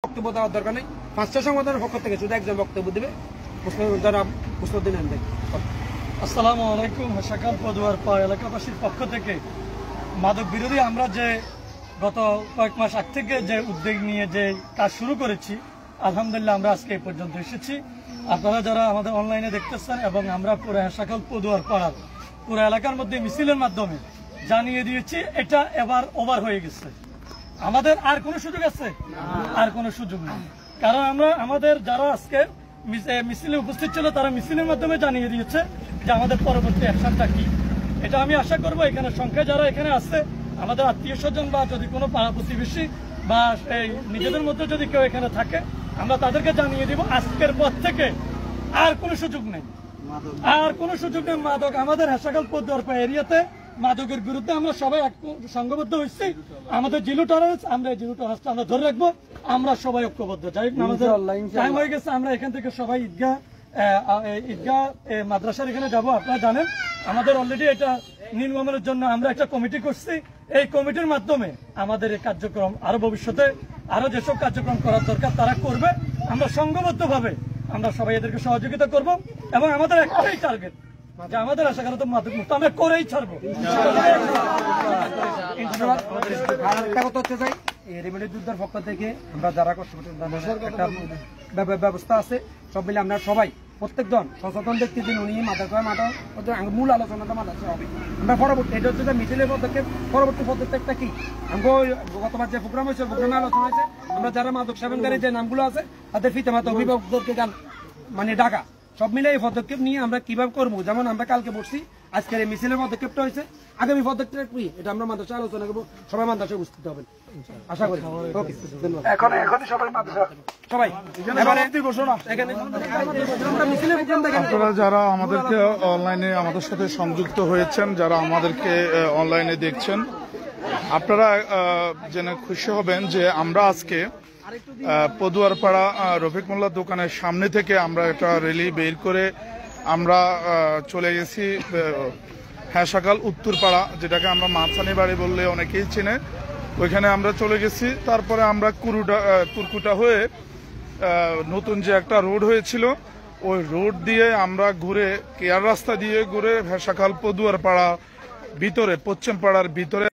বক্তব্য দেওয়ার দরকার নেই। 5টা সংগঠনের পক্ষ থেকে শুধু একজন বক্তব্য দেবে, জনাব মুসলিউদ্দিন আহমেদ। আসসালামু আলাইকুম। হাসাকাল পদুয়ার পাড়া এলাকাবাসীর পক্ষ থেকে মাদক বিরোধী আমরা যে গত কয়েক মাস আগ থেকে যে উদ্যোগ নিয়ে যে কাজ শুরু করেছি, আলহামদুলিল্লাহ আমরা আজকে এই পর্যন্ত এসেছি। আপনারা যারা আমাদের অনলাইনে দেখতেছেন এবং আমরা পুরো হাসাকাল পদুয়ার পাড়ার পুরো এলাকার মধ্যে মিছিলের মাধ্যমে জানিয়ে দিয়েছি, এটা এবার ওভার হয়ে গেছে। আমাদের আর কোনো সুযোগ আছে? আর কোনো সুযোগ নেই। কারণ আমরা আমাদের যারা আজকে মিছিলে উপস্থিত ছিল তারা মিছিলের মাধ্যমে জানিয়ে দিয়েছে যে আমাদের পরবর্তী অ্যাকশনটা কি। এটা আমি আশা করবো এখানে সংখ্যায় যারা এখানে আছে আমাদের আত্মীয় স্বজন বা যদি কোনো পাড়া প্রতিবেশী বা এই নিজেদের মধ্যে যদি কেউ এখানে থাকে আমরা তাদেরকে জানিয়ে দিব আজকের পর থেকে আর কোনো সুযোগ নেই, আর কোনো সুযোগ নেই। মাদক আমাদের হাসাকাল পদুয়ার এরিয়াতে মাদকের বিরুদ্ধে আমরা সবাই সংঘবদ্ধ হয়েছি। আমাদের জিরো টলারেন্স, আমরা জিরো টলারেন্সটা আমরা ধরে রাখবো। আমরা সবাই ঐক্যবদ্ধ। যাই হোক, আমাদের টাইম হয়ে গেছে। আমরা এখান থেকে সবাই ঈদগাহ মাদ্রাসার এখানে যাব। আপনারা জানেন আমাদের অলরেডি এটা নির্মূলের জন্য আমরা একটা কমিটি করছি। এই কমিটির মাধ্যমে আমাদের এই কার্যক্রম আরো ভবিষ্যতে আরো যেসব কার্যক্রম করার দরকার তারা করবে। আমরা সংঘবদ্ধভাবে আমরা সবাই এদেরকে সহযোগিতা করব এবং আমাদের একটাই টার্গেট যে আমাদের আশা করা তো মাদক মুক্ত আমরা করেই ছাড়বো। রেমেডি যুদ্ধের পক্ষ থেকে আমরা যারা একটা ব্যবস্থা আছে সব মিলে আমরা সবাই প্রত্যেক জন সচেতন ব্যক্তি দিন উনি মূল আলোচনাটা মাদ্রাসা হবে। আমরা পরবর্তী এটা হচ্ছে মিছিলের পদক্ষেপ, পরবর্তী পদক্ষেপটা কি গতবার যে প্রোগ্রাম হয়েছে প্রোগ্রামে আলোচনা হয়েছে আমরা যারা মাদক সেবনকারী যে নামগুলো আছে তাদের পিতামাতা অভিভাবকদেরকে মানে ডাকা, সব মিলে এই পদক্ষেপ নিয়ে আমরা কিভাবে করবো। যেমন আমরা কালকে বসছি, আজকের এই মিছিলের পদক্ষেপটা হয়েছে, আগামী পদক্ষেপ কি এটা আমরা মাদ্রাসা আলোচনা করবো, সবাই মাদ্রাসায় উপস্থিত হবেন আশা করি। আপনারা যারা আমাদেরকে অনলাইনে আমাদের সাথে সংযুক্ত হয়েছেন, যারা আমাদেরকে অনলাইনে দেখছেন, আপনারা জেনে খুশি হবেন যে আমরা আজকে পদুয়ারপাড়া রফিক মোল্লার দোকানের সামনে থেকে আমরা একটা র্যালি বের করে আমরা চলে গেছি হাসাকাল উত্তরপাড়া, যেটাকে আমরা মাছানি বাড়ি বললে অনেকেই চেনে, ওইখানে আমরা চলে গেছি। তারপরে আমরা কুরকুটা হয়ে নতুন যে একটা রোড হয়েছিল ওই রোড দিয়ে আমরা ঘুরে কেয়ার রাস্তা দিয়ে ঘুরে হাসাকাল পদুয়ারপাড়া ভিতরে পশ্চিম পাড়ার ভিতরে